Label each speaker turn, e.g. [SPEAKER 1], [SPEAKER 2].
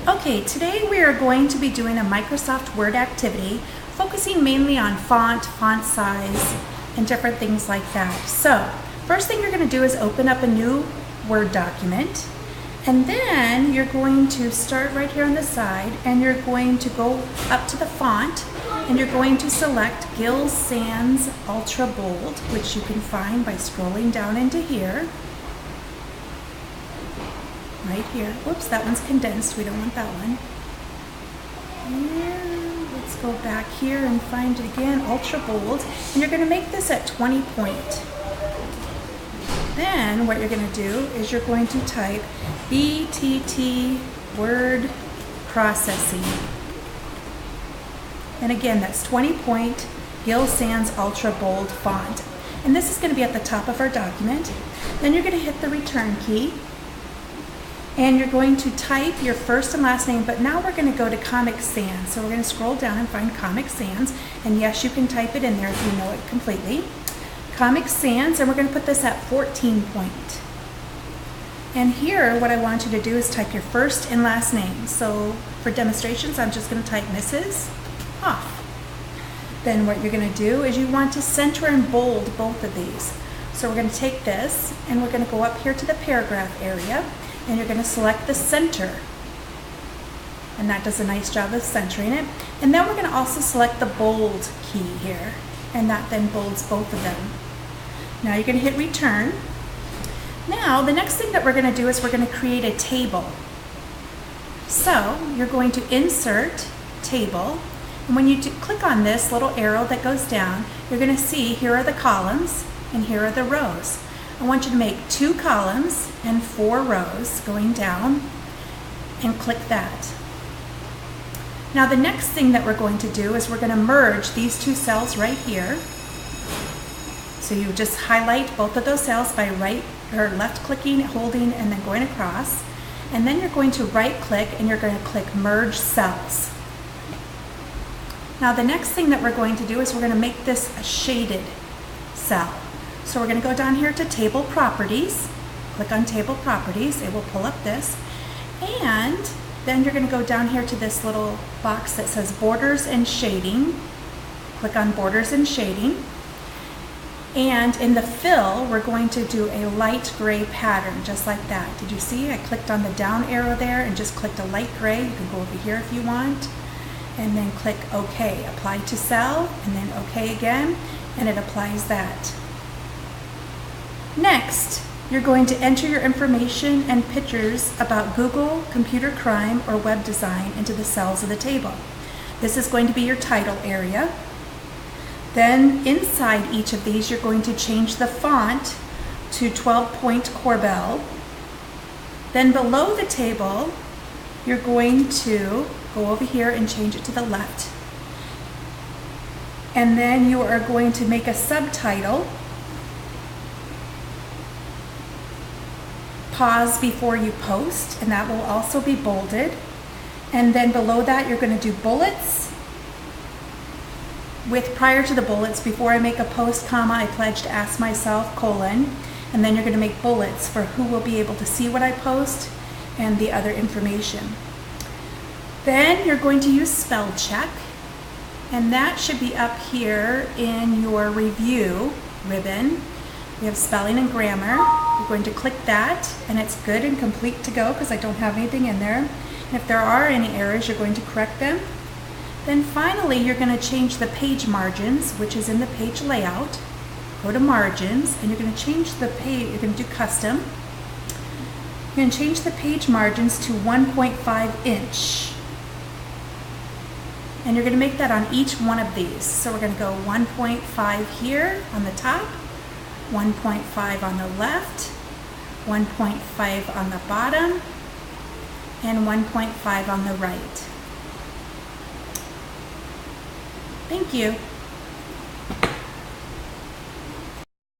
[SPEAKER 1] Okay, today we are going to be doing a Microsoft Word activity focusing mainly on font size, and different things like that. So, first thing you're going to do is open up a new Word document, and then you're going to start right here on the side, and you're going to go up to the font, and you're going to select Gill Sans Ultra Bold, which you can find by scrolling down into here. Right here. Whoops, that one's condensed. We don't want that one. And let's go back here and find it again, Ultra Bold. And you're going to make this at 20 point. Then what you're going to do is you're going to type BTT Word Processing. And again, that's 20 point Gill Sans Ultra Bold font. And this is going to be at the top of our document. Then you're going to hit the return key. And you're going to type your first and last name, but now we're going to go to Comic Sans. So we're going to scroll down and find Comic Sans. And yes, you can type it in there if you know it completely. Comic Sans, and we're going to put this at 14 point. And here, what I want you to do is type your first and last name. So for demonstrations, I'm just going to type Mrs. Hoff. Then what you're going to do is you want to center and bold both of these. So we're going to take this, and we're going to go up here to the paragraph area. And you're going to select the center, and that does a nice job of centering it. And then we're going to also select the bold key here, and that then bolds both of them. Now you're going to hit return. Now the next thing that we're going to do is we're going to create a table. So you're going to insert table, and when you click on this little arrow that goes down, you're going to see here are the columns and here are the rows. I want you to make 2 columns and 4 rows going down, and click that. Now the next thing that we're going to do is we're going to merge these 2 cells right here. So you just highlight both of those cells by right or left clicking, holding, and then going across. And then you're going to right click and you're going to click Merge Cells. Now the next thing that we're going to do is we're going to make this a shaded cell. So we're going to go down here to Table Properties, click on Table Properties, it will pull up this, and then you're going to go down here to this little box that says Borders and Shading, click on Borders and Shading, and in the fill we're going to do a light gray pattern, just like that. Did you see? I clicked on the down arrow there and just clicked a light gray. You can go over here if you want, and then click OK, Apply to Cell, and then OK again, and it applies that. Next, you're going to enter your information and pictures about Google, computer crime, or web design into the cells of the table. This is going to be your title area. Then inside each of these, you're going to change the font to 12-point Corbel. Then below the table, you're going to go over here and change it to the left. And then you are going to make a subtitle. Pause before you post, and that will also be bolded. And then below that you're going to do bullets with prior to the bullets, before I make a post, comma, I pledge to ask myself, colon, and then you're going to make bullets for who will be able to see what I post and the other information. Then you're going to use spell check, and that should be up here in your review ribbon. We have spelling and grammar. You're going to click that, and it's good and complete to go because I don't have anything in there. And if there are any errors, you're going to correct them. Then finally, you're going to change the page margins, which is in the page layout. Go to margins, and you're going to change the page. You're going to do custom. You're going to change the page margins to 1.5 inch. And you're going to make that on each one of these. So we're going to go 1.5 here on the top, 1.5 on the left, 1.5 on the bottom, and 1.5 on the right. Thank you.